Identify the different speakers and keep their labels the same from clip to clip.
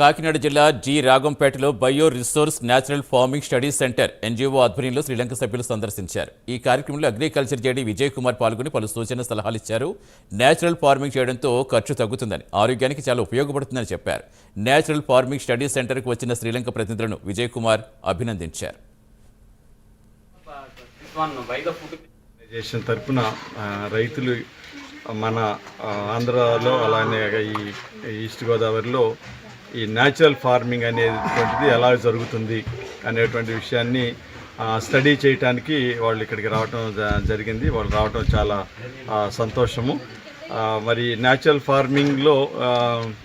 Speaker 1: కాకినాడ జిల్లా G రాగంపేటలో bio resource natural farming studies centre NGO ఆధ్వర్యంలో శ్రీలంక సభ్యులు సందర్శించారు. ఈ కార్యక్రమంలో అగ్రికల్చర్ జేడీ విజయ్ కుమార్ పాల్గొని పలు సూచన సలహాలు ఇచ్చారు. న్యాచురల్ ఫార్మింగ్ చేయడంతో ఖర్చు తగ్గుతుందని, ఆరోగ్యానికి చాలా ఉపయోగపడుతుందని చెప్పారు. న్యాచురల్ ఫార్మింగ్ స్టడీస్ సెంటర్కు వచ్చిన శ్రీలంక ప్రతినిధులను విజయ్ కుమార్ అభినందించారు.
Speaker 2: తరపున రైతులు మన ఆంధ్రాలో అలానే ఈ ఈస్ట్ గోదావరిలో ఈ న్యాచురల్ ఫార్మింగ్ అనేటువంటిది ఎలా జరుగుతుంది అనేటువంటి విషయాన్ని స్టడీ చేయడానికి వాళ్ళు ఇక్కడికి రావటం జరిగింది. వాళ్ళు రావటం చాలా సంతోషము. మరి న్యాచురల్ ఫార్మింగ్లో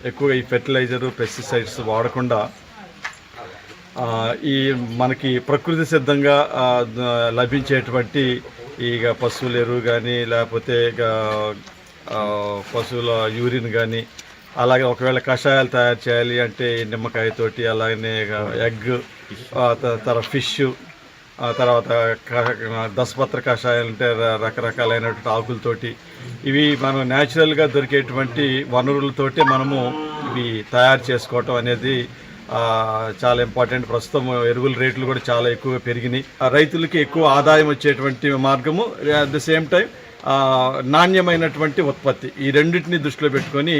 Speaker 2: ఎక్కువగా ఈ ఫెర్టిలైజరు, పెస్టిసైడ్స్ వాడకుండా ఈ మనకి ప్రకృతి సిద్ధంగా లభించేటువంటి ఇక పశువుల ఎరువు కానీ, లేకపోతే ఇక పశువుల యూరిన్ కానీ, అలాగే ఒకవేళ కషాయాలు తయారు చేయాలి అంటే నిమ్మకాయతోటి, అలాగనే ఎగ్, తర్వాత ఫిష్, తర్వాత దశపత్ర కషాయాలు అంటే రకరకాలైనటువంటి ఆకులతోటి, ఇవి మనం న్యాచురల్గా దొరికేటువంటి వనరులతోటి మనము ఇవి తయారు చేసుకోవటం అనేది చాలా ఇంపార్టెంట్. ప్రస్తుతం ఎరువుల రేట్లు కూడా చాలా ఎక్కువగా పెరిగినాయి. రైతులకి ఎక్కువ ఆదాయం వచ్చేటువంటి మార్గము, అట్ ద సేమ్ టైం నాణ్యమైనటువంటి ఉత్పత్తి, ఈ రెండింటిని దృష్టిలో పెట్టుకొని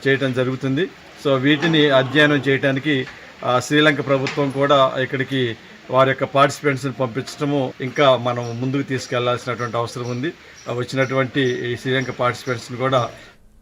Speaker 2: చేయటం జరుగుతుంది. సో వీటిని అధ్యయనం చేయడానికి శ్రీలంక ప్రభుత్వం కూడా ఇక్కడికి వారి యొక్క పార్టిసిపెంట్స్ని పంపించడము ఇంకా మనం ముందుకు తీసుకెళ్లాల్సినటువంటి అవసరం ఉంది. వచ్చినటువంటి ఈ శ్రీలంక పార్టిసిపెంట్స్ని కూడా